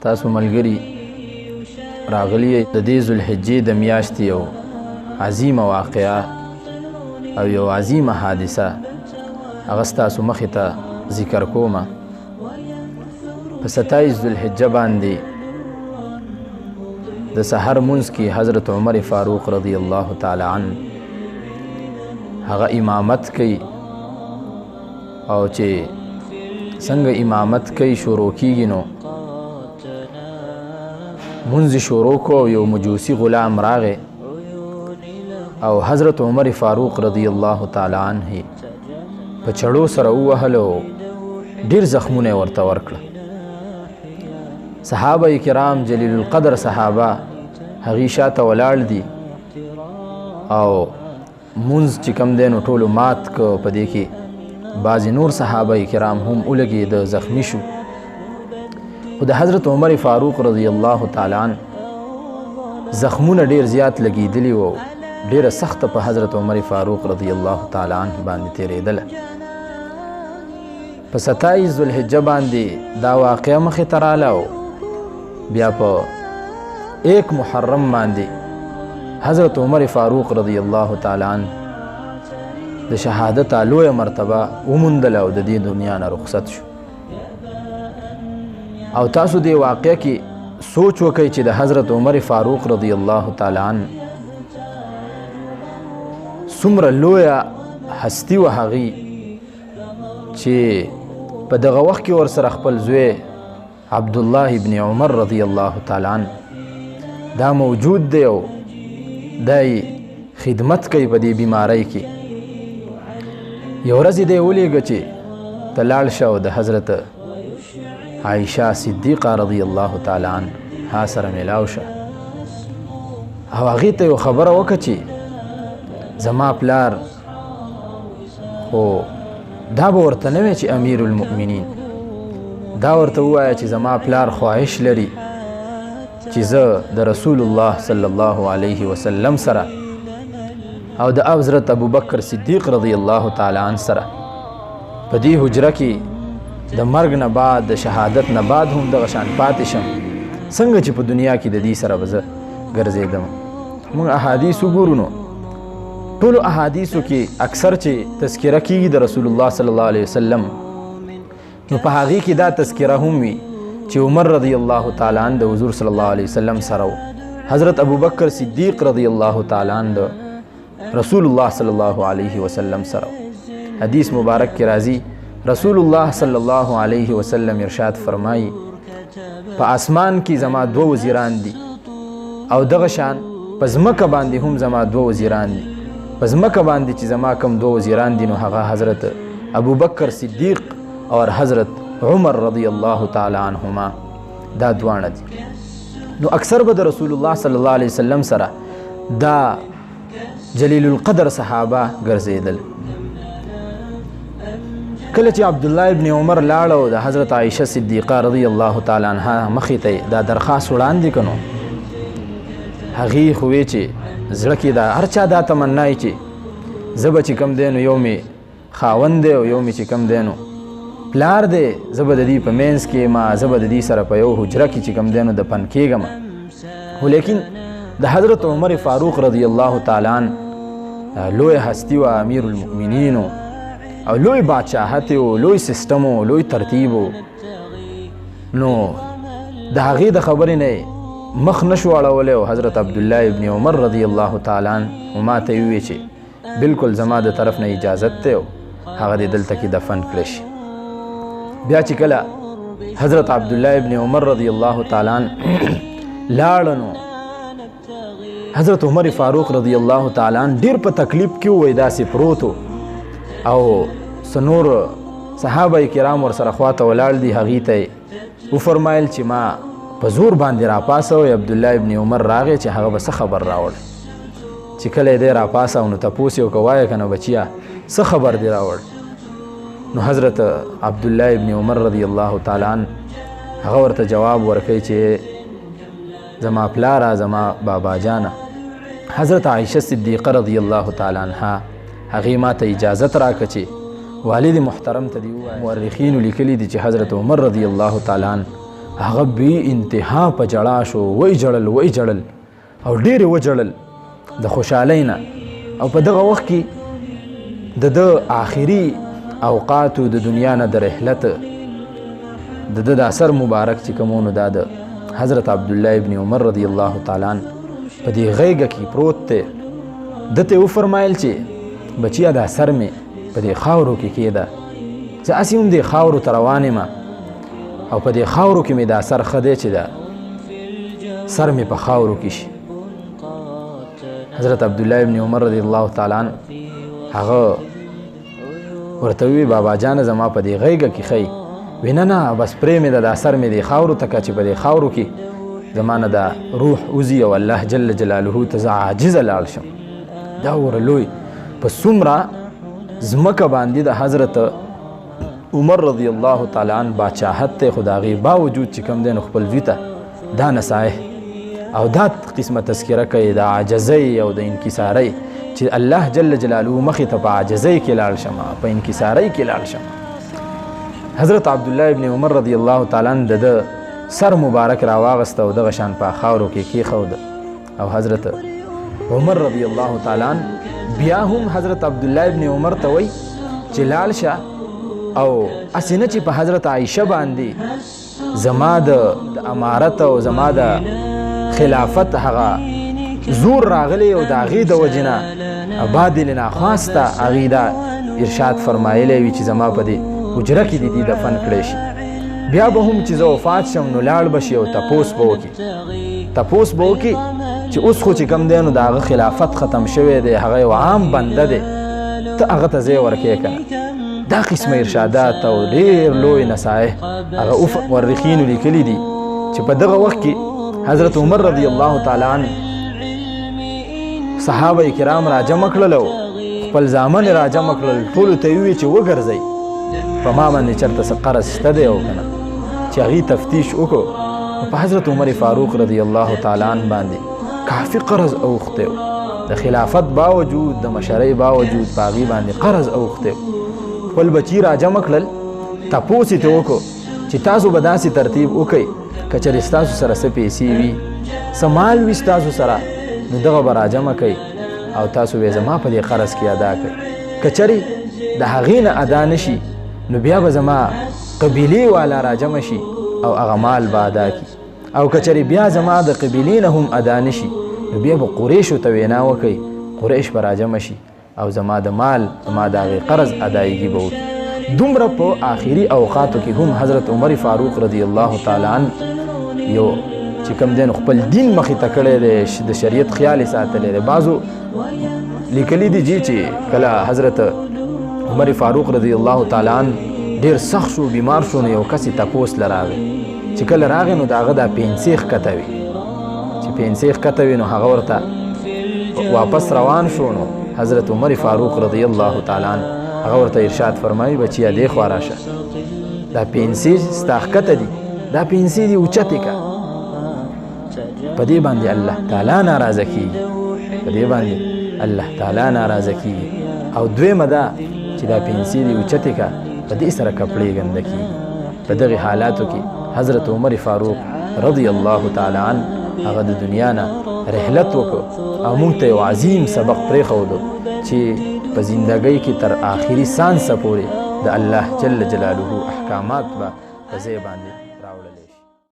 تاسو ملګري راغلی د دې ذوالحجې د میاشتې یو عظیمه واقعه او یو عظیمه حادثه هغه ستاسو مخې ته ذکر کومه. په 27 ذوالحجه باندې د سحر منځ کې حضرت عمر فاروق رضی الله تعالی عنه هغه امامت کوي او چې څنګه امامت کوي شروع کیږي نو منځ شروع کو یو مجوسی غلام راغی او حضرت عمر فاروق رضی الله تعالی عنه په چړو سره ووهلو ډیر زخمونه ورته ورکړه. صحابه کرام جلیل القدر صحابه هغې شاته ولاړ دي او منځ چې کم دی نو ټولو مات که په دې کې بعضې نور صحابه کرام هم ولګېده زخمی شو. خو د حضرت عمر فاروق رضی الله تعالی عنه زخمونه ډیر زیات لګېدلي وو، ډیره سخته په حضرت عمر فاروق رضی الله تعالی عنه باندې تېرېدله. په 27 ذوالحجه باندې دا واقعه مخې ته راله او بیا په 1 محرم باندې حضرت عمر فاروق رضی الله تعالی عنه د شهادت لویه مرتبه وموندله او د دې دنیا نه رخصت شو. او تاسو دې واقعه کې سوچ وکئ چې د حضرت عمر فاروق رضی الله تعالی عنه څومره لویه هستی وه هغې چې په دغه وخت کې ورسره خپل زوی عبدالله ابن عمر رضی الله تعالی عنه دا موجود دی او دای خدمت کوي په دې بیماری کې. یو ورځ دی ولیږه چې ته لاړ شه او د حضرت عایشه صدیقه رضی الله تعالی عنها سره میلاو شه او هغې ته یو خبره وکړه چې زما پلار خو دا به ورته نه وی چې امیر المؤمنین، دا ورته ووایه چې زما پلار خواهش لري چې زه د رسول الله صلی الله علیه وسلم سره او د حضرت ابوبکر صدیق رضی الله تعالی عنه سره په دې حجره کې د مرګ نه بعد د شهادت نه بعد هم دغه شان پاتې شم څنګه چې په دنیا کې د دې سره به زه ګرځېدم. موږ احادیث وګورو نو ټولو احادیثو کې اکثر چې تذکره کیږي د رسول الله صلی الله علیه وسلم نو په هغې کې دا تذکره هم وي چې عمر رضی الله تعالی عنه د حضور صلی الله علیه وسلم سره و، حضرت ابوبکر صدیق رضی الله تعالی عنه د رسول الله صلی الله علیه وسلم سره. حدیث مبارک کې راځي رسول الله صلی الله علیه وسلم ارشاد فرمایي په آسمان کې زما 2 وزیران دي او دغه شان په ځمکه باندې هم زما 2 وزیران دي. په ځمکه باندې چې زما کم 2 وزیران دي نو هغه حضرت ابوبکر صدیق اور حضرت عمر رضی الله تعالی عنهما دا دواړه دي. نو اکثر به د رسول الله صلی الله علیه وسلم سره دا جلیل القدر صحابه ګرځېدل. کله چې عبدالله ابن عمر لاړ او د حضرت عایشه صدیقه رضی الله تعالی عنها مخې ته دا درخواست وړاندې کړو هغې خو وی چې زړه کې دا هر چا دا تمنای چې زه به چې کم دی نو یو مې خاوند دی او یو مې چې کم دی نو پلار دی، زه به د دې په منځ کې ما زه به د دې سره په یو حجره کې چې کم دی نو دفن کېږم. خو لیکن د حضرت عمر فاروق رضی الله تعالی عنه لوی هستی و امیر المؤمنین او لوی بادشاهت و لوی سیستم و لوی ترتیب و نو د هغې د خبرې نه مخ نشو اړولی او حضرت عبدالله ابن عمر رضی الله تعالی عنه ما ته ووی چې بالکل زما د طرف نه اجازت دی او هغه دې دلته کې دفن کړی شي. بیا چې کله حضرت عبدالله ابن عمر رضی الله تعالی عنه لاړه نو حضرت عمر فاروق رضی الله تعالی عنه ډیر په تکلیف کې وای داسې پروت او سنور صحابه کرام ورسره خواته ولاړ دي. هغې ته وفرمایل چې ما په زور باندې راپاسوئ. عبدالله ابن عمر راغی چې هغه به څه خبر راوړ چې کله یې دی راپاسو نو تپوس یې وکړه وایه که نه بچیه څه خبر دی راوړ. نو حضرت عبدالله ابن عمر رضی الله تعالی عنه هغه ورته جواب ورکوي چې زما پلاره زما بابا جانه حضرت عایشه صدیقه رضی الله تعالی عنها هغې ما ته اجازت راکړه چې والد محترم ته دې ووایه مورخینو لیکلي دي چې حضرت عمر رضی الله تعالی عنه هغه بې انتها په جړا شو، وی جړل وی جړل او ډېرې وجړل د خوشحالۍ نه. او په دغه وخت کې د آخري اوقاتو د دنیا نه د رحلت د دا سر مبارک چې کومونو دا د حضرت عبدالله ابن عمر رضی الله تعالی عنہ په دې غیږه کې پروت دی. دته وفرمایل چې بچیا دا سر مې په دې خاورو کې کېده، زه هسې هم دې خاورو ته روان یم او په دې خاورو کې مې دا سر ښه دی چې دا سر مې په خاورو کې شي. حضرت عبدالله ابن عمر رضی الله تعالی عنہ هغه ورته وی بابا جان زما په دې غیږه کې ښی وی نه بس پرې مې دا سر مې دې خاورو ته که چې په دې خاورو کې زما نه دا روح وځي او الله جل جلاله ته زه عاجزه لاړ شم. دا وره لوی په څومره ځمکه باندې د حضرت عمر رضی الله تعالی عنہ باچاحت ته خو د هغې باوجود چې کوم دی نو خپل زوی ته دا نصایح او دا قسمه تذکره کوي د عاجزۍ او د انکسارۍ چې الله جل جلاله مخې ته په عاجزۍ کې لاړ شم، په انکسارۍ کې لاړ شم. حضرت عبدالله ابن عمر رضی الله تعالی عنہ د سر مبارک راواغسته او دغه شان په خاورو کې کېښوده او حضرت عمر رضی الله تعالی عنہ بیا هم حضرت عبدالله ابن عمر ته وی چې لاړ شه او هسې نه چې په حضرت عایشه باندې زما د امارت او زما د خلافت هغه زور راغلی او د هغې د وجې نه بادل ناخواسته هغې دا ارشاد فرمایلی وي چې زما په دې حجره کې دې دفن کړی شي. بیا به هم چې زه وفات شم نو لاړ به شي او تپوس به وکړي چې اوس خو چې کوم دی نو د هغه خلافت ختم شوی دی، هغه یو عام بنده دی، ته هغه ته ځای ورکوې که نه. دا قسمه ارشادات او ډېر لوی نصایح هغه مورخینو لیکلي دي چې په دغه وخت کې حضرت عمر رضی الله تعالی عنہ صحابه کرام راجمع کړل او خپل زامن راجمع کړل، ټولو ته یې وویل چې وګرځئ په ما باندې چېرته څه قرض شته دی او که نه، چې هغې تفتیش وکړو. په حضرت عمر فاروق رضی الله تعالی عنہ باندې کافي قرض اوښتی و، د خلافت باوجود د مشرۍ باوجود په هغې باندې قرض اوښتی و. خپل بچي راجمع کړل، تپوس یې ترې وکړو چې تاسو به داسې ترتیب وکئ که چېرې ستاسو سره څه پیسې وي څه مال وي ستاسو سره نو دغه به راجمع کوئ او تاسو به زما په دې قرض کې ادا کړئ. که چېرې د هغې نه ادا نه شي نو بیا به زما قبیلې والا راجمع شي او هغه مال به ادا کړي، او که چېرې بیا زما د قبیلې نه هم ادا نه شي نو بیا به قریشو ته وینا وکئ، قریش به راجمع شي او زما د مال زما د هغې قرض ادایګي به وکړي. دومره په آخري اوقاتو کې هم حضرت عمر فاروق رضی الله تعالی عنہ یو چې کوم دی نو خپل دین مخې ته کړی دی، د شریعت خیال یې ساتلی دی. بعضو لیکلي دي چې کله حضرت عمر فاروق رضی الله تعالی عنہ ډېر سخت شو، بیمار شو، نو یو کس یې تپوس له راغی چې کله راغی نو د هغه دا پینسۍ ښکته وي، چې پینسۍ ښکته وي نو هغه ورته واپس روان شو. نو حضرت عمر فاروق رضی الله تعالی عنہ هغه ورته ارشاد فرمایي بچیا دې خوا راشه، دا پینسۍ ستا ښکته دي، دا پینسۍ دي اوچتې که، په دې باندې الله تعالی ناراضه کېږي، په دې باندې الله تعالی ناراضه کېږي. او دویمه دا چې دا پینسۍ دي اوچتې که، په دې سره کپړې ګنده کېږي. په دغې حالاتو کې حضرت عمر فاروق رضی الله تعالی عنہ هغه د دنیا نه رحلت وکړو او موږ ته یو عظیم سبق پرېښودو چې په زندګۍ کې تر آخري سانسه پورې د الله جل جلاله احکامات به په ځای باندې راوړلی شي.